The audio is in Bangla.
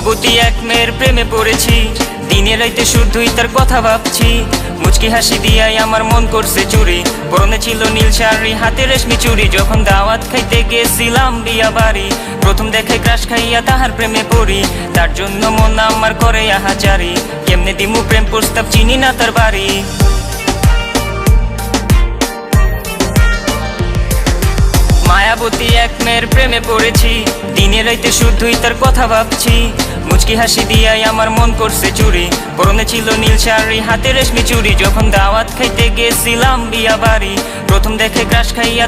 রূপবতী এক মেয়ের প্রেমে পড়েছি, দিনে রাইতে শুধুই তার কথা ভাবছি। মুচকি হাসি দিয়াই আমার মন করছে চুরি, পরনে ছিল নীল শাড়ি, হাতে রেশমি চুড়ি। যখন দাওয়াত খাইতে গেছিলাম বিয়া বাড়ি, প্রথম দেখে ক্রাশ খাইয়া তাহার প্রেমে পড়ি। তার জন্য মন আমার করে আহাজারি, কেমনে দিমু প্রেম প্রস্তাব, চিনি না তার বাড়ি। মায়াবতী এক মেয়ের প্রেমে পড়েছি, দিনে রাইতে শুধুই তার কথা ভাবছি। মুচকি হাসি দিয়াই আমার মন করছে চুরি, পরনে ছিল নীল শাড়ি, হাতে রেশমি চুড়ি। যখন দাওয়াত খাইতে গেছিলাম বিয়া বাড়ি, প্রথম দেখে ক্রাশ খাইয়া